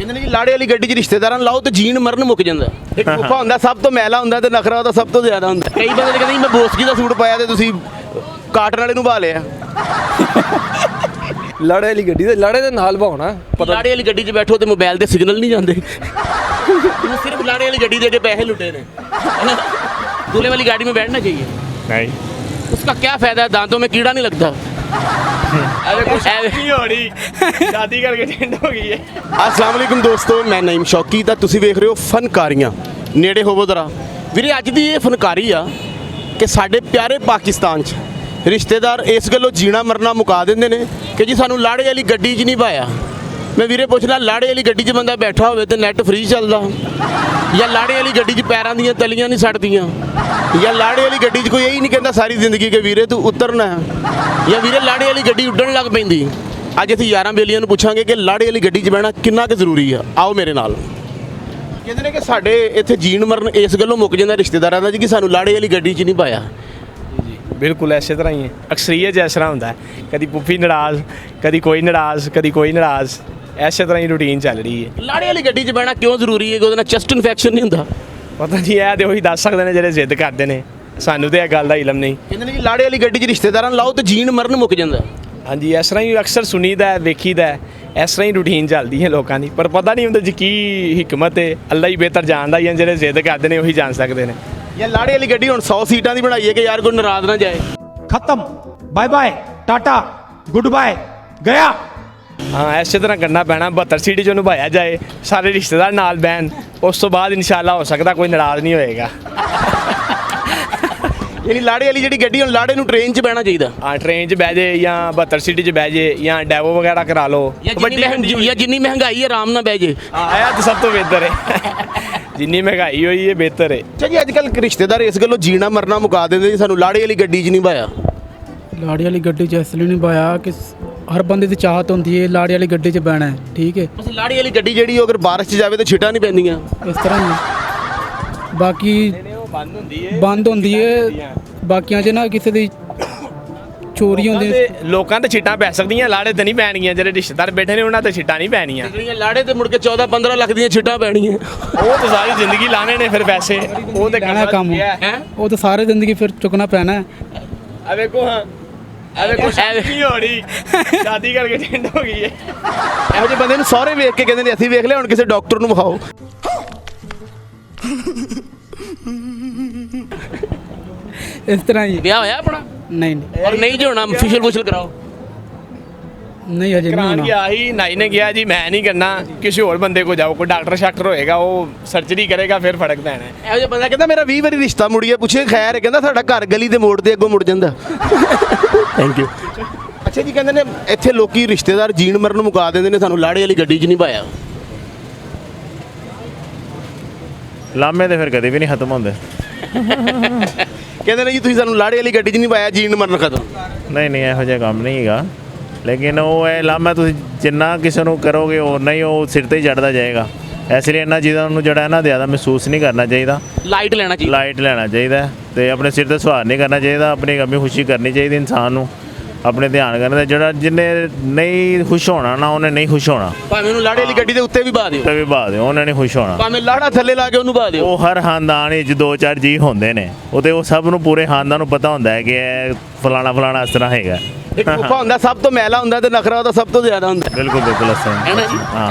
ਕਹਿੰਦੇ ਨੇ ਜੀ ਲਾੜੇ ਵਾਲੀ ਗੱਡੀ 'ਚ ਰਿਸ਼ਤੇਦਾਰਾਂ ਨੂੰ ਲਾਓ ਤੇ ਜੀਣ ਮਰਨ ਮੁੱਕ ਜਾਂਦਾ। ਇੱਕ ਗੁੱਫਾ ਹੁੰਦਾ ਸਭ ਤੋਂ ਮੈਲਾ ਹੁੰਦਾ ਤੇ ਨਖਰਾ ਉਹਦਾ ਸਭ ਤੋਂ ਜ਼ਿਆਦਾ ਹੁੰਦਾ। ਕਈ ਬੰਦੇ ਨੇ ਕਹਿੰਦੇ ਜੀ ਮੈਂ ਬੋਸਕੀ ਦਾ ਸੂਟ ਪਾਇਆ ਤੇ ਤੁਸੀਂ ਕਾਟਨ ਵਾਲੇ ਨੂੰ ਭਾ ਲਿਆ। ਲਾੜੇ ਵਾਲੀ ਗੱਡੀ ਦੇ ਲਾੜੇ ਦੇ ਨਾਲ ਭਾਉਣਾ ਲਾੜੇ ਵਾਲੀ ਗੱਡੀ 'ਚ ਬੈਠੋ ਤੇ ਮੋਬਾਈਲ ਦੇ ਸਿਗਨਲ ਨਹੀਂ ਜਾਂਦੇ। ਤੁਸੀਂ ਸਿਰਫ ਲਾੜੇ ਵਾਲੀ ਗੱਡੀ ਦੇ ਕੇ ਪੈਸੇ ਲੁੱਟੇ ਨੇ। दूल्हे वाली गाड़ी में बैठना चाहिए नहीं, उसका क्या फायदा है, दांतों में कीड़ा नहीं लगता। शादी करके टेंड हो गई है। अस्सलाम वालेकुम दोस्तों, मैं नईम शौकी ਤਾਂ ਤੁਸੀਂ ਵੇਖ ਰਹੇ ਹੋ ਫਨਕਾਰੀਆਂ। ਨੇੜੇ ਹੋਵੋ ਜ਼ਰਾ ਵੀਰੇ। ਅੱਜ ਦੀ ਇਹ ਫਨਕਾਰੀ ਆ ਕਿ ਸਾਡੇ ਪਿਆਰੇ ਪਾਕਿਸਤਾਨ 'ਚ ਰਿਸ਼ਤੇਦਾਰ ਇਸ ਗੱਲੋਂ ਜੀਣਾ ਮਰਨਾ ਮੁਕਾ ਦਿੰਦੇ ਨੇ ਕਿ ਜੀ ਸਾਨੂੰ ਲਾੜੇ ਵਾਲੀ ਗੱਡੀ 'ਚ ਨਹੀਂ ਪਾਇਆ। ਮੈਂ ਵੀਰੇ ਪੁੱਛਣਾ, ਲਾੜੇ ਵਾਲੀ ਗੱਡੀ 'ਚ ਬੰਦਾ ਬੈਠਾ ਹੋਵੇ ਤੇ ਨੈੱਟ ਫ੍ਰੀ ਚੱਲਦਾ, ਜਾਂ ਲਾੜੇ ਵਾਲੀ ਗੱਡੀ 'ਚ ਪੈਰਾਂ ਦੀਆਂ ਤਲੀਆਂ ਨਹੀਂ ਸੜਦੀਆਂ, ਜਾਂ ਲਾੜੇ ਵਾਲੀ ਗੱਡੀ 'ਚ ਕੋਈ ਇਹੀ ਨਹੀਂ ਕਹਿੰਦਾ ਸਾਰੀ ਜ਼ਿੰਦਗੀ ਕਿ ਵੀਰੇ ਤੂੰ ਉਤਰਨਾ ਹੈ, ਜਾਂ ਵੀਰੇ ਲਾੜੇ ਵਾਲੀ ਗੱਡੀ ਉੱਡਣ ਲੱਗ ਪੈਂਦੀ। ਅੱਜ ਅਸੀਂ ਯਾਰਾਂ ਬੇਲੀਆਂ ਨੂੰ ਪੁੱਛਾਂਗੇ ਕਿ ਲਾੜੇ ਵਾਲੀ ਗੱਡੀ 'ਚ ਬਹਿਣਾ ਕਿੰਨਾ ਕੁ ਜ਼ਰੂਰੀ ਆ। ਆਓ ਮੇਰੇ ਨਾਲ। ਕਹਿੰਦੇ ਨੇ ਕਿ ਸਾਡੇ ਇੱਥੇ ਜੀਣ ਮਰਨ ਇਸ ਗੱਲੋਂ ਮੁੱਕ ਜਾਂਦਾ ਰਿਸ਼ਤੇਦਾਰਾਂ ਦਾ ਜੀ ਕਿ ਸਾਨੂੰ ਲਾੜੇ ਵਾਲੀ ਗੱਡੀ 'ਚ ਨਹੀਂ ਪਾਇਆ। ਬਿਲਕੁਲ ਐਸੇ ਤਰ੍ਹਾਂ ਹੀ ਹੈ, ਅਕਸਰੀਅਤ ਜਿਸ ਤਰ੍ਹਾਂ ਹੁੰਦਾ ਹੈ, ਕਦੀ ਪੁੱਫੀ ਨਾਰਾਜ਼, ਕਦੀ ਕੋਈ ਨਾਰਾਜ਼, ਕਦੀ ਕੋਈ ਨਾਰਾਜ਼, ਐਸੇ ਤਰ੍ਹਾਂ ਹੀ ਰੂਟੀਨ ਚੱਲ ਰਹੀ ਹੈ। ਲਾੜੇ ਵਾਲੀ ਗੱਡੀ 'ਚ ਬਹਿਣਾ ਕਿਉਂ ਜ਼ਰੂਰੀ ਹੈ ਕਿ ਉਹਦੇ ਨਾਲ ਚੈਸਟ ਇਨਫੈਕਸ਼ਨ ਨਹੀਂ ਹੁੰਦਾ? ਪਤਾ ਨਹੀਂ, ਇਹ ਤੇ ਉਹੀ ਦੱਸ ਸਕਦੇ ਨੇ ਜਿਹੜੇ ਜ਼ਿੱਦ ਕਰਦੇ ਨੇ, ਸਾਨੂੰ ਤੇ ਇਹ ਗੱਲ ਦਾ ਇਲਮ ਨਹੀਂ। ਕਹਿੰਦੇ ਨੇ ਜੀ ਲਾੜੇ ਵਾਲੀ ਗੱਡੀ 'ਚ ਰਿਸ਼ਤੇਦਾਰਾਂ ਨੂੰ ਲਾਓ ਤੇ ਜੀਣ ਮਰਨ ਮੁੱਕ ਜਾਂਦਾ। ਹਾਂਜੀ, ਇਸ ਤਰ੍ਹਾਂ ਹੀ ਅਕਸਰ ਸੁਣੀਦਾ ਹੈ, ਵੇਖੀਦਾ ਹੈ, ਇਸ ਤਰ੍ਹਾਂ ਹੀ ਰੂਟੀਨ ਚੱਲਦੀ ਹੈ ਲੋਕਾਂ ਦੀ, ਪਰ ਪਤਾ ਨਹੀਂ ਹੁੰਦਾ ਜੀ ਕੀ ਹਿਕਮਤ ਹੈ, ਅੱਲਾ ਹੀ ਬਿਹਤਰ ਜਾਣਦਾ, ਜਾਂ ਜਿਹੜੇ ਜ਼ਿੱਦ ਕਰਦੇ ਨੇ ਉਹੀ ਜਾਣ ਸਕਦੇ ਨੇ। ਜਾਂ ਲਾੜੇ ਵਾਲੀ ਗੱਡੀ ਹੁਣ 100 ਸੀਟਾਂ ਦੀ ਬਣਾਈ ਹੈ ਕਿ ਯਾਰ ਕੋਈ ਨਾਰਾਜ਼ ਨਾ ਜਾਏ। खत्म, bye bye, tata, good bye, गया। ਹਾਂ, ਇਸੇ ਤਰ੍ਹਾਂ ਕਰਨਾ ਪੈਣਾ। 72 ਸੀਟ 'ਚੋਂ ਨਿਭਾਇਆ ਜਾਏ, ਸਾਰੇ ਰਿਸ਼ਤੇਦਾਰ ਨਾਲ ਬਹਿਣ, ਉਸ ਤੋਂ ਬਾਅਦ ਇਨਸ਼ਾਅੱਲਾ ਹੋ ਸਕਦਾ ਕੋਈ ਨਾਰਾਜ਼ ਨਹੀਂ ਹੋਏਗਾ। ਯਾਨੀ ਲਾੜੇ ਵਾਲੀ ਜਿਹੜੀ ਗੱਡੀ ਹੁਣ ਲਾੜੇ ਨੂੰ ਟ੍ਰੇਨ 'ਚ ਬਹਿਣਾ ਚਾਹੀਦਾ। ਹਾਂ, ਟ੍ਰੇਨ 'ਚ ਬਹਿ ਜੇ, ਜਾਂ 72 ਸੀਟ 'ਚ ਬਹਿ ਜੇ, ਜਾਂ ਡੈਵੋ ਵਗੈਰਾ ਕਰਾ ਲਓ। ਜਿੰਨੀ ਮਹਿੰਗਾਈ ਹੈ ਆਰਾਮ ਨਾਲ ਬਹਿ ਜੇ। ਹਾਂ, ਇਹ ਤਾਂ ਸਭ ਤੋਂ ਬਿਹਤਰ ਹੈ। ਜਿੰਨੀ ਮਹਿੰਗਾਈ ਹੋਈ ਹੈ ਬਿਹਤਰ ਹੈ। ਅੱਛਾ ਜੀ, ਅੱਜ ਕੱਲ੍ਹ ਰਿਸ਼ਤੇਦਾਰ ਇਸ ਗੱਲੋਂ ਜੀਣਾ ਮਰਨਾ ਮੁਕਾ ਦਿੰਦੇ ਜੀ ਸਾਨੂੰ ਲਾੜੇ ਵਾਲੀ ਗੱਡੀ 'ਚ ਨਹੀਂ ਪਾਇਆ। ਲਾੜੀ ਵਾਲੀ ਗੱਡੀ 'ਚ ਇਸ ਲਈ ਨਹੀਂ ਪਾਇਆ ਕਿ ਹਰ ਬੰਦੇ ਦੀ ਚਾਹਤ ਹੁੰਦੀ ਹੈ ਲਾੜੀ ਵਾਲੀ ਗੱਡੀ 'ਚ ਬਹਿਣਾ ਹੈ, ਠੀਕ ਹੈ। ਬਸ ਲਾੜੀ ਵਾਲੀ ਗੱਡੀ ਜਿਹੜੀ ਅਗਰ ਬਾਰਿਸ਼ 'ਚ ਜਾਵੇ ਤਾਂ ਛਿੱਟਾਂ ਨਹੀਂ ਪੈਂਦੀਆਂ ਇਸ ਤਰ੍ਹਾਂ ਹੀ ਬਾਕੀ ਬੰਦ ਹੁੰਦੀ ਹੈ। ਬਾਕੀਆਂ 'ਚ ਨਾ ਕਿਸੇ ਦੀ ਚੋਰੀ ਹੁੰਦੀ ਹੈ। ਲੋਕਾਂ ਤੇ ਛਿੱਟਾਂ ਪੈ ਸਕਦੀਆਂ, ਲਾੜੇ ਤੇ ਨਹੀਂ ਪੈਣਗੀਆਂ। ਜਿਹੜੇ ਰਿਸ਼ਤੇਦਾਰ ਬੈਠੇ ਨੇ ਉਹਨਾਂ ਤੇ ਛਿੱਟਾਂ ਨਹੀਂ ਪੈਣੀਆਂ। ਜਿਹੜੀਆਂ ਲਾੜੇ ਤੇ ਮੁੜ ਕੇ 14-15 ਲੱਖ ਦੀਆਂ ਛਿੱਟਾਂ ਪੈਣੀਆਂ। ਉਹ ਤਾਂ ਸਾਰੀ ਜ਼ਿੰਦਗੀ ਲਾਣੇ ਨੇ ਫਿਰ ਪੈਸੇ, ਉਹ ਤੇ ਕਹਿਣਾ ਕੰਮ ਹੈ। ਉਹ ਤਾਂ ਸਾਰੇ ਜ਼ਿੰਦਗੀ ਫਿਰ ਚੁੱਕਣਾ ਪੈਣਾ ਹੈ। ਆ ਵੇਖੋ, ਹਾਂ ਆ ਵੇਖੋ, ਸ਼ਾਦੀ ਹੋਣੀ, ਸ਼ਾਦੀ ਕਰਕੇ ਟੈਂਡ ਹੋ ਗਈ ਹੈ। ਇਹੋ ਜਿਹੇ ਬੰਦੇ ਨੂੰ ਸਾਰੇ ਵੇਖ ਕੇ ਕਹਿੰਦੇ ਨੇ ਅਸੀਂ ਵੇਖ ਲਿਆ, ਹੁਣ ਕਿਸੇ ਡਾਕਟਰ ਨੂੰ ਵਿਖਾਓ। ਇਸ ਤਰ੍ਹਾਂ ਹੀ ਵਿਆਹ ਹੋਇਆ ਆਪਣਾ? ਨਹੀਂ ਨਹੀਂ ਔਰ ਨਹੀਂ ਜੀ ਹੋਣਾ, ਫੇਸ਼ੀਅਲ ਕਰਾਓ। ਨਹੀਂ ਹਜੇ ਨਹੀਂ ਕਰਾਉਣ ਹੋਣਾ। ਗਿਆ ਹੀ, ਨਾਈ ਨੇ ਕਿਹਾ ਜੀ ਮੈਂ ਨਹੀਂ ਕਰਨਾ, ਕਿਸੇ ਹੋਰ ਬੰਦੇ ਕੋ ਜਾਓ, ਕੋਈ ਡਾਕਟਰ ਸ਼ਾਕਟਰ ਹੋਏਗਾ, ਉਹ ਸਰਜਰੀ ਕਰੇਗਾ, ਫਿਰ ਫਰਕ ਪੈਣਾ ਹੈ। ਇਹੋ ਜਿਹਾ ਬੰਦਾ ਕਹਿੰਦਾ ਮੇਰਾ 20 ਵਾਰੀ ਰਿਸ਼ਤਾ ਮੁੜੀਆ, ਪੁੱਛੇ ਖੈਰ, ਕਹਿੰਦਾ ਸਾਡਾ ਘਰ ਗਲੀ ਦੇ ਮੋੜ ਤੇ ਅੱਗੋਂ ਮੁੜ ਜਾਂਦਾ। Thank you. ਅੱਛਾ ਜੀ, ਕਹਿੰਦੇ ਨੇ ਇੱਥੇ ਲੋਕੀ ਰਿਸ਼ਤੇਦਾਰ ਜੀਣ ਮਰਨ ਨੂੰ ਮੁਕਾ ਦਿੰਦੇ ਨੇ ਸਾਨੂੰ ਲਾੜੇ ਵਾਲੀ ਗੱਡੀ 'ਚ ਨਹੀਂ ਪਾਇਆ। ਲਾਮੇ ਤੇ ਫਿਰ ਕਦੇ ਵੀ ਨਹੀਂ ਖਤਮ ਹੁੰਦੇ। ਕਹਿੰਦੇ ਨੇ ਜੀ ਤੁਸੀਂ ਸਾਨੂੰ ਲਾੜੇ ਵਾਲੀ ਗੱਡੀ 'ਚ ਨਹੀਂ ਪਾਇਆ, ਜੀਣ ਮਰਨ ਖਤਮ। ਨਹੀਂ ਨਹੀਂ, ਇਹੋ ਜਿਹਾ ਕੰਮ ਨਹੀਂ ਹੈਗਾ, ਲੇਕਿਨ ਉਹ ਇਹ ਲਾਮਾ ਤੁਸੀਂ ਜਿੰਨਾ ਕਿਸੇ ਨੂੰ ਕਰੋਗੇ ਉਨਾ ਹੀ ਉਹ ਸਿਰ ਤੇ ਹੀ ਚੜ੍ਹਦਾ ਜਾਏਗਾ। ਇਸ ਲਈ ਇਹਨਾਂ ਚੀਜ਼ਾਂ ਨੂੰ ਜਿਹੜਾ ਇਹਨਾਂ ਜ਼ਿਆਦਾ ਮਹਿਸੂਸ ਨਹੀਂ ਕਰਨਾ ਚਾਹੀਦਾ। ਲਾਈਟ ਲੈਣਾ ਚਾਹੀਦਾ। ਲਾਈਟ ਲੈਣਾ ਚਾਹੀਦਾ ਅਤੇ ਆਪਣੇ ਸਿਰ ਤੇ ਸਵਾਰ ਨਹੀਂ ਕਰਨਾ ਚਾਹੀਦਾ। ਆਪਣੀ ਕਮੀ ਖੁਸ਼ੀ ਕਰਨੀ ਚਾਹੀਦੀ ਇਨਸਾਨ ਨੂੰ, ਆਪਣੇ ਧਿਆਨ ਕਰਨ ਦਾ। ਜਿਹੜਾ ਜਿਹਨੇ ਨਹੀਂ ਖੁਸ਼ ਹੋਣਾ ਨਾ, ਉਹਨੇ ਨਹੀਂ ਖੁਸ਼ ਹੋਣਾ। ਭਾਵੇਂ ਉਹਨੂੰ ਲਾੜੇ ਵਾਲੀ ਗੱਡੀ ਦੇ ਉੱਤੇ ਵੀ ਪਾ ਦਿਓ, ਤੇ ਵੀ ਬਾਅਦ ਦਿਓ, ਉਹਨੇ ਨਹੀਂ ਖੁਸ਼ ਹੋਣਾ। ਭਾਵੇਂ ਲਾੜਾ ਥੱਲੇ ਲਾ ਕੇ ਉਹਨੂੰ ਪਾ ਦਿਓ। ਉਹ ਹਰ ਖਾਨਦਾਨ ਵਿੱਚ 2-4 ਜੀ ਹੁੰਦੇ ਨੇ, ਉਹ ਉਹ ਸਭ ਨੂੰ ਪੂਰੇ ਖਾਨਦਾਨ ਨੂੰ ਪਤਾ ਹੁੰਦਾ ਹੈ ਕਿ ਇਹ ਫਲਾਣਾ ਇਸ ਤਰ੍ਹਾਂ ਹੈਗਾ। ਇੱਕ ਗੁੱਫਾ ਹੁੰਦਾ ਸਭ ਤੋਂ ਮੈਲਾ ਹੁੰਦਾ ਤੇ ਨਖਰਾ ਉਹਦਾ ਸਭ ਤੋਂ ਜ਼ਿਆਦਾ ਹੁੰਦਾ। ਬਿਲਕੁਲ ਬਿਲਕੁਲ ਸਹੀ ਹੈ ਨਾ ਜੀ?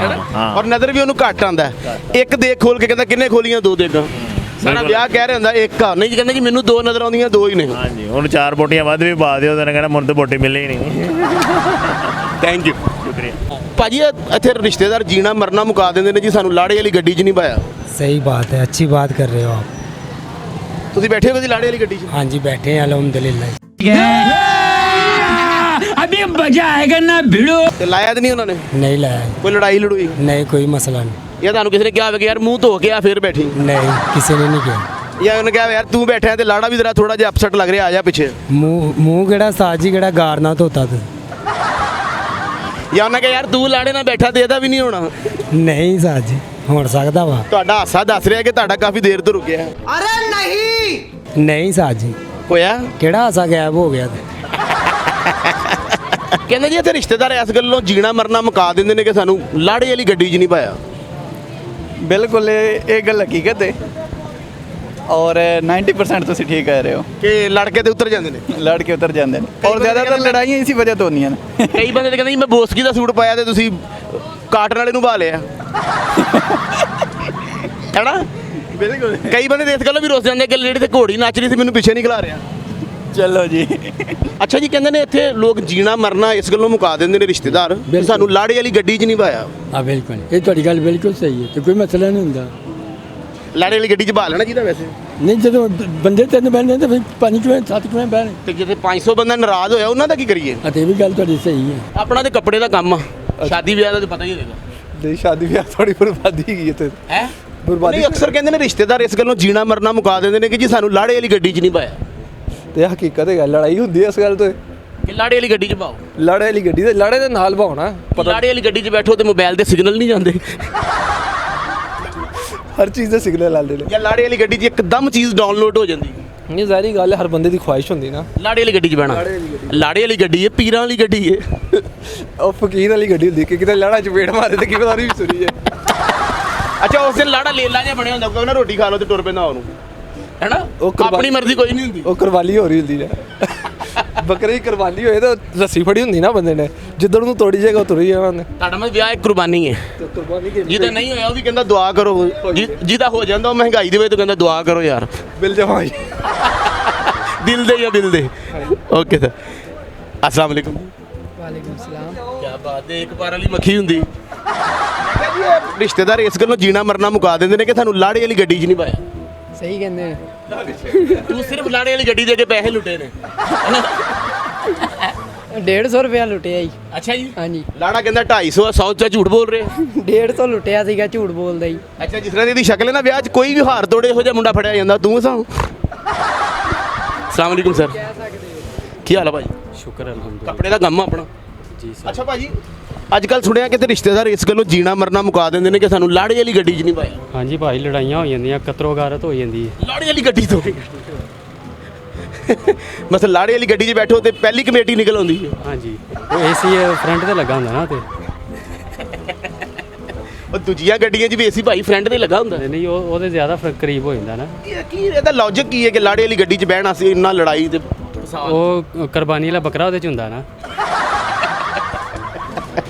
ਹਾਂ। ਔਰ ਨਜ਼ਰ ਵੀ ਉਹਨੂੰ ਘੱਟ ਆਉਂਦਾ। ਇੱਕ ਦੇਖ ਖੋਲ ਕੇ ਕਹਿੰਦਾ ਕਿੰਨੇ ਖੋਲੀਆਂ? 2 ਦੇਖਾਂ। ਸਾਡਾ ਵਿਆਹ ਕਹਿ ਰਿਹਾ ਹੁੰਦਾ ਇੱਕ ਆ, ਨਹੀਂ ਜੀ ਕਹਿੰਦਾ ਜੀ ਮੈਨੂੰ 2 ਨਜ਼ਰ ਆਉਂਦੀਆਂ, 2 ਹੀ ਨੇ। ਹਾਂਜੀ, ਉਹਨੂੰ 4 ਬੋਟੀਆਂ ਵੱਧ ਵੀ ਪਾ ਦਿਓ, ਉਹਨੇ ਕਹਿਣਾ ਮੈਨੂੰ ਤਾਂ ਬੋਟੀ ਮਿਲਣੀ ਹੀ ਨਹੀਂ। Thank you. ਸ਼ੁਕਰੀਆ। ਭਾਜੀ ਇੱਥੇ ਰਿਸ਼ਤੇਦਾਰ ਜੀਣਾ ਮਰਨਾ ਮੁਕਾ ਦਿੰਦੇ ਨੇ ਜੀ ਸਾਨੂੰ ਲਾੜੇ ਵਾਲੀ ਗੱਡੀ 'ਚ ਨਹੀਂ ਪਾਇਆ। सही बात है, अच्छी बात कर रहे हो आप। ਤੁਸੀਂ ਬੈਠੇ ਹੋ ਕਦੀ लाड़े वाली ਗੱਡੀ 'ਚ? हाँ जी, बैठे हैं अल्हम्दुलिल्लाह। अभी मजा आएगा ना भिड़ो। ਤੇ ਲਾਇਆ ਤਾਂ ਨਹੀਂ ਉਹਨਾਂ ਨੇ? नहीं लाया, ਕੋਈ ਲੜਾਈ ਲੜੂਈ? नहीं कोई मसला नहीं। ਜਾਂ ਤੁਹਾਨੂੰ ਕਿਸੇ ਨੇ ਕਿਹਾ ਹੋਵੇ ਕਿ ਯਾਰ ਮੂੰਹ ਧੋ ਕੇ ਆ ਫਿਰ ਬੈਠੀ? नहीं, किसी ने नहीं किया। ਜਾਂ ਉਹਨੇ ਕਿਹਾ ਯਾਰ ਤੂੰ ਬੈਠਾ ਤੇ ਲਾੜਾ ਵੀ ਤੇਰਾ ਥੋੜਾ ਜਿਹਾ ਅਪਸੈਟ ਲੱਗ ਰਿਹਾ, ਆ ਜਾ ਪਿੱਛੇ। मुंह केड़ा साजी केड़ा गारना धोता तू। ਜਾਂ ਉਹਨੇ ਕਿਹਾ ਯਾਰ ਤੂੰ ਲਾੜੇ ਨਾਲ ਬੈਠਾ ਤੇ ਇਹਦਾ ਵੀ ਨਹੀਂ ਹੋਣਾ। नहीं साजी हो सकता वा। ਤੁਹਾਡਾ ਹਾਸਾ ਦੱਸ ਰਿਹਾ ਕਿ ਤੁਹਾਡਾ ਕਾਫੀ ਦੇਰ ਤੋਂ ਰੁਕਿਆ। नहीं साजी ਹੋਇਆ केड़ा हासा गायब हो गया। ਕਹਿੰਦੇ ਜੀ ਇੱਥੇ ਰਿਸ਼ਤੇਦਾਰ ਇਸ ਗੱਲੋਂ ਜੀਣਾ ਮਰਨਾ ਮੁਕਾ ਦਿੰਦੇ ਨੇ ਕਿ ਸਾਨੂੰ ਲਾੜੇ ਵਾਲੀ ਗੱਡੀ 'ਚ ਨਹੀਂ ਪਾਇਆ। ਬਿਲਕੁਲ ਇਹ ਗੱਲ ਹਕੀਕਤ ਹੈ ਔਰ 90% ਤੁਸੀਂ ਠੀਕ ਕਹਿ ਰਹੇ ਹੋ ਕਿ ਲੜਕੇ ਤੇ ਉਤਰ ਜਾਂਦੇ ਨੇ। ਲੜ ਕੇ ਉਤਰ ਜਾਂਦੇ ਨੇ ਔਰ ਜ਼ਿਆਦਾਤਰ ਲੜਾਈਆਂ ਇਸੇ ਵਜ੍ਹਾ ਤੋਂ ਹੁੰਦੀਆਂ ਨੇ। ਕਈ ਬੰਦੇ ਤੇ ਕਹਿੰਦੇ ਜੀ ਮੈਂ ਬੋਸਕੀ ਦਾ ਸੂਟ ਪਾਇਆ ਤੇ ਤੁਸੀਂ ਕਾਟਨ ਵਾਲੇ ਨੂੰ ਭਾ ਲਿਆ ਹੈਨਾ। ਬਿਲਕੁਲ ਕਈ ਬੰਦੇ ਤੇ ਇਸ ਗੱਲੋਂ ਵੀ ਰੁੱਸ ਜਾਂਦੇ ਕਿ ਜਿਹੜੀ ਤੇ ਘੋੜੀ ਨੱਚ ਰਹੀ ਸੀ ਮੈਨੂੰ ਪਿੱਛੇ ਨਹੀਂ ਖਿਲਾ ਰਿਹਾ। ਚਲੋ ਜੀ। ਅੱਛਾ ਜੀ, ਕਹਿੰਦੇ ਨੇ ਇੱਥੇ ਲੋਕ ਜੀਣਾ ਮਰਨਾ ਇਸ ਗੱਲੋਂ ਮੁਕਾ ਦਿੰਦੇ ਨੇ ਰਿਸ਼ਤੇਦਾਰ ਕਿ ਸਾਨੂੰ ਲਾੜੇ ਵਾਲੀ ਗੱਡੀ 'ਚ ਨਹੀਂ ਪਾਇਆ। ਹਾਂ ਬਿਲਕੁਲ, ਇਹ ਤੁਹਾਡੀ ਗੱਲ ਬਿਲਕੁਲ ਸਹੀ ਹੈ ਤੇ ਕੋਈ ਮਸਲਾ ਨਹੀਂ ਹੁੰਦਾ। ਲਾੜੇ ਵਾਲੀ ਗੱਡੀ 'ਚ ਪਾ ਲੈਣਾ ਚਾਹੀਦਾ ਵੈਸੇ। ਨਹੀਂ ਜਦੋਂ ਬੰਦੇ ਤਿੰਨ ਬਹਿੰਦੇ ਤਾਂ ਫਿਰ 5 ਕਿਵੇਂ 7 ਕਿਵੇਂ ਬਹਿਣ। ਤੇ ਜਿੱਥੇ 500 ਬੰਦਾ ਨਾਰਾਜ਼ ਹੋਇਆ ਉਹਨਾਂ ਦਾ ਕੀ ਕਰੀਏ? ਅਤੇ ਇਹ ਵੀ ਗੱਲ ਤੁਹਾਡੀ ਸਹੀ ਹੈ। ਆਪਣਾ ਤੇ ਕੱਪੜੇ ਦਾ ਕੰਮ ਆ, ਸ਼ਾਦੀ ਵਿਆਹ ਦਾ ਤਾਂ ਪਤਾ ਹੀ ਹੋਵੇਗਾ। ਨਹੀਂ ਸ਼ਾਦੀ ਵਿਆਹ ਥੋੜੀ ਬਰਬਾਦੀ ਗਈ ਇੱਥੇ ਹੈ ਬਰਬਾਦੀ ਨਹੀਂ, ਅਕਸਰ ਕਹਿੰਦੇ ਨੇ ਰਿਸ਼ਤੇਦਾਰ ਇਸ ਗੱਲੋਂ ਜੀਣਾ ਮਰਨਾ ਮੁਕਾ ਦਿੰਦੇ ਨੇ ਕਿ ਜੀ ਸਾਨੂੰ ਲਾੜੇ ਵਾਲੀ ਗੱਡੀ 'ਚ ਨਹੀਂ ਪਾਇਆ। ਤੇ ਹਕੀਕਤ ਹੈ, ਲੜਾਈ ਹੁੰਦੀ ਹੈ ਇਸ ਗੱਲ ਤੋਂ। ਕਿ ਲਾੜੇ ਵਾਲੀ ਗੱਡੀ 'ਚ ਪਾਓ। ਲਾੜੇ ਵਾਲੀ ਗੱਡੀ ਤੇ ਲਾੜੇ ਦੇ ਨਾਲ ਭਾਉਣਾ ਲਾੜੇ ਵਾਲੀ ਗੱਡੀ 'ਚ ਬੈਠੋ ਤੇ ਮੋਬਾਈਲ ਦੇ ਸਿਗਨਲ ਨਹੀਂ ਜਾਂਦੇ ਹਰ ਚੀਜ਼ ਦੇ ਸਿਗਨਲ ਆਉਂਦੇ ਨੇ। ਜਾਂ ਲਾੜੇ ਵਾਲੀ ਗੱਡੀ 'ਚ ਇੱਕਦਮ ਚੀਜ਼ ਡਾਊਨਲੋਡ ਹੋ ਜਾਂਦੀ। ਨਹੀਂ ਜ਼ਾਹਰੀ ਗੱਲ ਹੈ, ਹਰ ਬੰਦੇ ਦੀ ਖੁਆਇਸ਼ ਹੁੰਦੀ ਨਾ ਲਾੜੇ ਵਾਲੀ ਗੱਡੀ 'ਚ ਬਹਿਣਾ। ਲਾੜੇ ਵਾਲੀ ਗੱਡੀ ਹੈ, ਪੀਰਾਂ ਵਾਲੀ ਗੱਡੀ ਹੈ। ਉਹ ਫਕੀਰ ਵਾਲੀ ਗੱਡੀ ਹੁੰਦੀ ਕਿ ਕਿਤੇ ਲੜਾ ਚਪੇੜ ਮਾਰੇ ਤੇ ਕੀ ਪਤਾ ਨਹੀਂ ਸੁਣੀ ਹੈ। ਅੱਛਾ, ਉਸ ਦਿਨ ਲਾੜਾ ਲੇਲਾ ਜਿਹਾ ਬਣਿਆ ਹੁੰਦਾ, ਕੋਈ ਨਾ ਰੋਟੀ ਖਾ ਲਓ ਤੇ ਟੁਰ ਪੈਂਦਾ ਉਹਨੂੰ, ਹੈਨਾ। ਆਪਣੀ ਮਰਜ਼ੀ ਕੋਈ ਨਹੀਂ ਹੁੰਦੀ। ਉਹ ਕੁਰਬਾਨੀ ਹੋ ਰਹੀ ਹੁੰਦੀ ਹੈ। ਬੱਕਰੇ ਦੀ ਕੁਰਬਾਨੀ ਹੋਏ ਤਾਂ ਰੱਸੀ ਫੜੀ ਹੁੰਦੀ ਨਾ ਬੰਦੇ ਨੇ, ਜਿੱਦਣ ਨੂੰ ਤੋੜੀ ਜਾਏਗਾ ਉਹ ਤੁਰੀ ਜਾਣਾ ਉਹਨੇ। ਤੁਹਾਡਾ ਮੈਂ ਵਿਆਹ ਇੱਕ ਕੁਰਬਾਨੀ ਹੈ। ਕੁਰਬਾਨੀ ਜਿਹਦਾ ਨਹੀਂ ਹੋਇਆ ਉਹ ਵੀ ਕਹਿੰਦਾ ਦੁਆ ਕਰੋ, ਜਿਹਦਾ ਹੋ ਜਾਂਦਾ ਉਹ ਮਹਿੰਗਾਈ ਦੇ ਵਿੱਚ ਤਾਂ ਕਹਿੰਦਾ ਦੁਆ ਕਰੋ ਯਾਰ। ਬਿਲ ਜਮਾਈ ਦਿਲ ਦੇ ਜਾਂ ਬਿਲ ਦੇ। ਓਕੇ ਸਰ, अस्सलाम वालेकुम। ਵਾਲੇਕੁਮ ਸਲਾਮ। ਕੀ ਬਾਤ ਹੈ, ਇੱਕ ਪਾਰ ਵਾਲੀ ਮੱਖੀ ਹੁੰਦੀ। ਰਿਸ਼ਤੇਦਾਰ ਇਸ ਗੱਲੋਂ ਜੀਣਾ ਮਰਨਾ ਮੁਕਾ ਦਿੰਦੇ ਨੇ ਕਿ ਸਾਨੂੰ ਲਾੜੇ ਵਾਲੀ ਗੱਡੀ 'ਚ ਨਹੀਂ ਪਾਇਆ। ਸਹੀ ਕਹਿੰਦੇ ਨੇ। ਤੂੰ ਸਿਰਫ ਲਾੜੇ ਵਾਲੀ ਗੱਡੀ ਦੇ ਕੇ ਪੈਸੇ ਲੁੱਟੇ ਨੇ। 150 ਰੁਪਇਆ ਲੁੱਟਿਆ ਜੀ। ਅੱਛਾ ਜੀ। ਹਾਂਜੀ, ਲਾੜਾ ਕਹਿੰਦਾ 250 100 ਚ ਝੂਠ ਬੋਲ ਰਹੇ। 150 ਲੁੱਟਿਆ ਸੀਗਾ, ਝੂਠ ਬੋਲਦਾ ਜੀ। ਅੱਛਾ, ਜਿਸ ਤਰ੍ਹਾਂ ਦੀ ਇਹਦੀ ਸ਼ਕਲ ਹੈ ਨਾ, ਵਿਆਹ 'ਚ ਕੋਈ ਵੀ ਹਾਰ ਤੋੜੇ ਇਹੋ ਜਿਹਾ ਮੁੰਡਾ ਫੜਿਆ ਜਾਂਦਾ। ਤੂੰ ਸਾਂ। अस्सलाम वालेकुम सर। ਕੀ ਹਾਲ ਹੈ ਭਾਜੀ? ਸ਼ੁਕਰ ਅਲਹਮਦੁਲਿਲਾ। ਕੱਪੜੇ ਦਾ ਕੰਮ ਆ ਆਪਣਾ ਜੀ ਸਰ। ਅੱਛਾ ਭਾਜੀ, ਅੱਜ ਕੱਲ ਸੁਣਿਆ ਕਿ ਤੇ ਰਿਸ਼ਤੇਦਾਰ ਇਸ ਗੱਲੋਂ ਜੀਣਾ ਮਰਨਾ ਮੁਕਾ ਦਿੰਦੇ ਨੇ ਕਿ ਸਾਨੂੰ ਲਾੜੇ ਵਾਲੀ ਗੱਡੀ 'ਚ ਨਹੀਂ ਪਾਇਆ। ਹਾਂਜੀ ਭਾਈ, ਲੜਾਈਆਂ ਹੋ ਜਾਂਦੀਆਂ, ਕਤਰੋ ਗਾਰਤ ਹੋ ਜਾਂਦੀ ਹੈ ਲਾੜੇ ਵਾਲੀ ਗੱਡੀ ਤੋਂ। ਮਤਲਬ ਲਾੜੇ ਵਾਲੀ ਗੱਡੀ 'ਚ ਬੈਠੋ ਤੇ ਪਹਿਲੀ ਕਮੇਟੀ ਨਿਕਲ ਆਉਂਦੀ ਹੈ। ਹਾਂਜੀ, ਉਹ ਏਸੀ ਫਰੰਟ ਤੇ ਲੱਗਾ ਹੁੰਦਾ ਨਾ ਤੇ ਉਹ ਦੂਜੀਆਂ ਗੱਡੀਆਂ 'ਚ ਵੀ ਏਸੀ ਭਾਈ ਫਰੰਟ ਤੇ ਲੱਗਾ ਹੁੰਦਾ। ਨਹੀਂ ਉਹਦੇ ਜ਼ਿਆਦਾ ਕਰੀਬ ਹੋ ਜਾਂਦਾ ਨਾ। ਕੀ ਇਹਦਾ ਲੌਜਿਕ ਕੀ ਹੈ ਕਿ ਲਾੜੇ ਵਾਲੀ ਗੱਡੀ 'ਚ ਬਹਿਣਾ ਸੀ ਇੰਨਾ ਲੜਾਈ ਤੇ ਉਹ ਕੁਰਬਾਨੀ ਵਾਲਾ ਬੱਕਰਾ ਉਹਦੇ 'ਚ ਹੁੰਦਾ ਨਾ।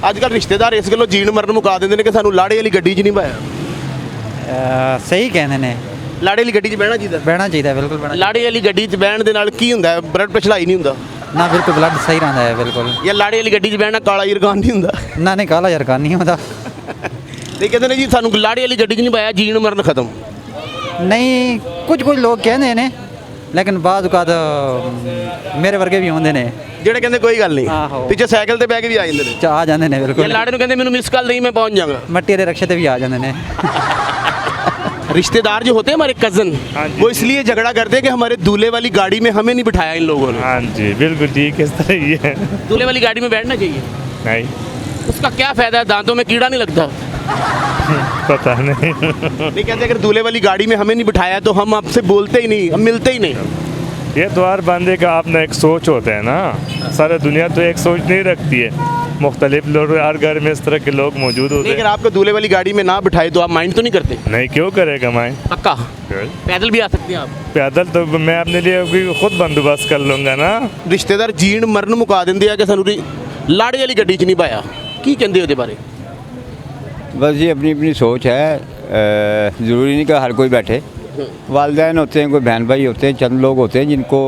ਅੱਜ ਕੱਲ ਰਿਸ਼ਤੇਦਾਰ ਇਸ ਗੱਲੋਂ ਜੀਣ ਮਰਨ ਮੁਕਾ ਦਿੰਦੇ ਨੇ ਕਿ ਸਾਨੂੰ ਲਾੜੇ ਵਾਲੀ ਗੱਡੀ 'ਚ ਨਹੀਂ ਪਾਇਆ। ਸਹੀ ਕਹਿੰਦੇ ਨੇ, ਲਾੜੇ ਵਾਲੀ ਗੱਡੀ 'ਚ ਬਹਿਣਾ ਚਾਹੀਦਾ। ਬਹਿਣਾ ਚਾਹੀਦਾ, ਬਿਲਕੁਲ ਬਹਿਣਾ। ਲਾੜੇ ਵਾਲੀ ਗੱਡੀ 'ਚ ਬਹਿਣ ਦੇ ਨਾਲ ਕੀ ਹੁੰਦਾ? ਬਲੱਡ ਪ੍ਰੈਸ਼ਰ ਹਾਈ ਨਹੀਂ ਹੁੰਦਾ ਨਾ, ਬਿਲਕੁਲ ਬਲੱਡ ਸਹੀ ਰਹਿੰਦਾ ਹੈ ਬਿਲਕੁਲ। ਜਾਂ ਲਾੜੇ ਵਾਲੀ ਗੱਡੀ 'ਚ ਬਹਿਣਾ ਕਾਲਾ ਯਰਗਾਨ ਨਹੀਂ ਹੁੰਦਾ। ਨਾ ਨਹੀਂ, ਕਾਲਾ ਯਰਕਾਨ ਨਹੀਂ ਹੁੰਦਾ। ਤੇ ਕਹਿੰਦੇ ਨੇ ਜੀ ਸਾਨੂੰ ਲਾੜੇ ਵਾਲੀ ਗੱਡੀ 'ਚ ਨਹੀਂ ਪਾਇਆ, ਜੀਣ ਮਰਨ ਖਤਮ। ਨਹੀਂ, ਕੁਝ ਲੋਕ ਕਹਿੰਦੇ ਨੇ, ਲੇਕਿਨ ਬਾਅਦ ਔਕਾਤ ਮੇਰੇ ਵਰਗੇ ਵੀ ਹੁੰਦੇ ਨੇ ਜਿਹੜੇ ਕਹਿੰਦੇ ਕੋਈ ਗੱਲ ਨਹੀਂ, ਆਹੋ। ਪਿੱਛੇ ਸਾਈਕਲ ਤੇ ਬਹਿ ਕੇ ਵੀ ਆ ਜਾਂਦੇ ਨੇ। ਆ ਜਾਂਦੇ ਨੇ ਜਾਂ ਬਿਲकुल। ਲਾੜੇ ਨੂੰ ਕਹਿੰਦੇ ਮੈਨੂੰ ਮਿਸ ਕਾਲ ਨਹੀਂ ਮੈਂ ਪਹੁੰਚ जाऊंगा। मट्टी वाले रक्षे पे भी आ जाते हैं। रिश्तेदार जो होते हैं हमारे कजन, वो इसलिए झगड़ा करते हैं कि हमारे दूल्हे वाली गाड़ी में हमें नहीं बिठाया इन लोगों ने। हाँ जी, बिल्कुल ठीक, इस तरह ही है। दूल्हे वाली गाड़ी में बैठना चाहिए। नहीं, उसका क्या फायदा है, दांतों में कीड़ा नहीं लगता। पता नहीं। नहीं कहते अगर दूल्हे वाली गाड़ी में हमें नहीं बिठाया तो हम आपसे बोलते ही नहीं, हम मिलते ही नहीं। ये तो हर बंदे का अपना एक सोच होता है ना, सारा दुनिया तो एक सोच नहीं रखती है, मुख्तलिफ लोग, हर घर में इस तरह के लोग मौजूद होते अगर हैं। आपको दूल्हे वाली गाड़ी में ना बिठाए तो आप माइंड तो नहीं करते? नहीं, क्यों करेगा मैं? पक्का पैदल भी आ सकते हैं आप। पैदल तो मैं अपने लिए भी खुद बंदोबस्त कर लूँगा ना। रिश्तेदार जीण मरण मुका देंगे कि सानू लाड़े वाली गड्डी 'ਚ नहीं पाया। की कहते हो ਉਹਦੇ बारे? बस ये अपनी अपनी सोच है, ज़रूरी नहीं कि हर कोई बैठे। वालिदैन होते हैं, कोई बहन भाई होते हैं, चंद लोग होते हैं जिनको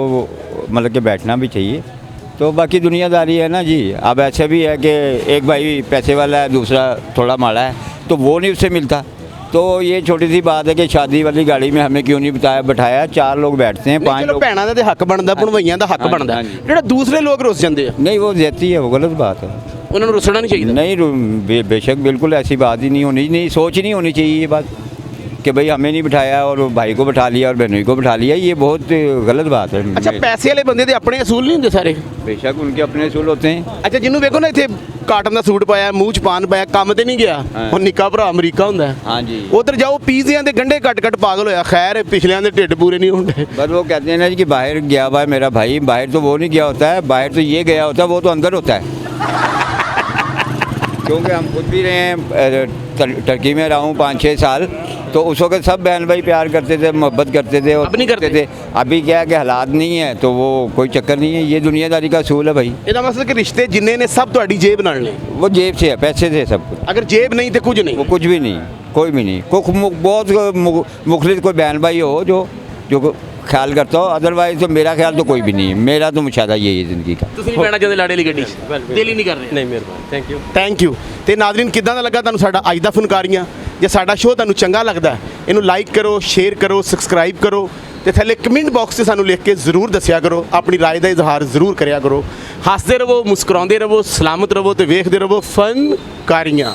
मतलब कि बैठना भी चाहिए। तो बाकी दुनियादारी है ना जी। अब ऐसा भी है कि एक भाई पैसे वाला है, दूसरा थोड़ा माड़ा है, तो वो नहीं उससे मिलता। तो ये छोटी सी बात है कि शादी वाली गाड़ी में हमें क्यों नहीं बिठाया। 4 लोग बैठते हैं, 5 लोग। ਭੈਣਾਂ ਦਾ ਤੇ ਹੱਕ ਬਣਦਾ, ਭਣਵਈਆਂ ਦਾ ਹੱਕ ਬਣਦਾ। ਜਿਹੜਾ ਦੂਸਰੇ ਲੋਕ ਰੁੱਸ ਜਾਂਦੇ ਆ, नहीं, वो ज्यादती है, वो गलत बात है। ਉਹਨਾਂ ਨੂੰ ਰੁੱਸਣਾ ਨਹੀਂ ਚਾਹੀਦਾ। नहीं, बेशक बिल्कुल ऐसी बात ही नहीं होनी, नहीं सोच ही नहीं होनी चाहिए ये बात कि भाई हमें नहीं बिठाया और भाई को बिठा लिया और बहनों को बिठा लिया। ये बहुत गलत बात है। ਅੱਛਾ, ਪੈਸੇ ਵਾਲੇ ਬੰਦੇ ਦੇ ਆਪਣੇ ਅਸੂਲ ਨਹੀਂ ਹੁੰਦੇ ਸਾਰੇ? बेशक उनके अपने असूल होते हैं। ਅੱਛਾ, ਜਿਹਨੂੰ ਵੇਖੋ ਨਾ ਇੱਥੇ ਕਾਟਨ ਦਾ ਸੂਟ ਪਾਇਆ, ਮੂੰਹ 'ਚ ਪਾਨ ਪਾਇਆ, ਕੰਮ ਤੇ ਨਹੀਂ ਗਿਆ, ਉਹ ਨਿੱਕਾ ਭਰਾ ਅਮਰੀਕਾ ਹੁੰਦਾ ਹੈ। हाँ जी। ਉਧਰ ਜਾਓ ਪੀਜ਼ਿਆਂ ਦੇ ਗੰਢੇ ਕੱਟ ਪਾਗਲ ਹੋਇਆ। ਖੈਰ ਪਿਛਲਿਆਂ ਦੇ ਢਿੱਡ ਪੂਰੇ ਨਹੀਂ ਹੁੰਦੇ। बस वो कहते हैं ना जी कि बाहर गया हुआ है मेरा भाई। बाहर तो वो नहीं गया होता है, बाहर तो ये गया होता है, वो तो अंदर होता है। क्योंकि हम खुद भी रहे हैं टर्की में रहा हूँ 5-6 साल, तो उस वक्त सब बहन भाई प्यार करते थे, मोहब्बत करते थे और अब नहीं करते? थे। अभी क्या है कि हालात नहीं है, तो वो कोई चक्कर नहीं है, ये दुनियादारी का असूल है भाई। ਇਹਦਾ ਮਤਲਬ ਕਿ ਰਿਸ਼ਤੇ ਜਿੰਨੇ ਨੇ ਸਭ ਤੁਹਾਡੀ ਜੇਬ ਨਾਲ ਨੇ। वो जेब से है, पैसे से सब कुछ, ਅਗਰ ਜੇਬ ਨਹੀਂ ਤੇ ਕੁਝ ਨਹੀਂ। वो कुछ भी नहीं, कोई भी नहीं। बहुत मुखलिस कोई बहन भाई हो जो ख्याल करता हो, अदरवाइज तो मेरा ख्याल तो कोई भी नहीं है। मेरा तो मुशाहदा यही है ज़िंदगी का। ਤੁਸੀਂ ਨਹੀਂ ਬੈਠਣਾ ਚਾਹੁੰਦੇ ਲਾੜੇ ਵਾਲੀ ਗੱਡੀ 'ਚ? ਦਿਲ ਹੀ ਨਹੀਂ ਕਰ ਰਿਹਾ। ਨਹੀਂ ਮਿਹਰਬਾਨੀ, ਥੈਂਕ ਯੂ। Thank you. ਤੇ ਨਾਜ਼ਰੀਨ ਕਿੱਦਾਂ ਦਾ ਲੱਗਾ ਤੁਹਾਨੂੰ ਸਾਡਾ ਅੱਜ ਦਾ ਫਨਕਾਰੀਆਂ? ਜੇ ਸਾਡਾ ਸ਼ੋਅ ਤੁਹਾਨੂੰ ਚੰਗਾ ਲੱਗਦਾ ਹੈ, ਇਹਨੂੰ ਲਾਈਕ ਕਰੋ, ਸ਼ੇਅਰ ਕਰੋ, ਸਬਸਕ੍ਰਾਈਬ ਕਰੋ ਤੇ ਥੱਲੇ ਕਮੈਂਟ ਬਾਕਸ 'ਤੇ ਸਾਨੂੰ ਲਿਖ ਕੇ ਜ਼ਰੂਰ ਦੱਸਿਆ ਕਰੋ, ਆਪਣੀ ਰਾਏ ਦਾ ਇਜ਼ਹਾਰ ਜ਼ਰੂਰ ਕਰਿਆ ਕਰੋ। ਹੱਸਦੇ ਰਹੋ, ਮੁਸਕਰਾਉਂਦੇ ਰਹੋ, ਸਲਾਮਤ ਰਹੋ ਤੇ ਵੇਖਦੇ ਰਹੋ ਫਨਕਾਰੀਆਂ।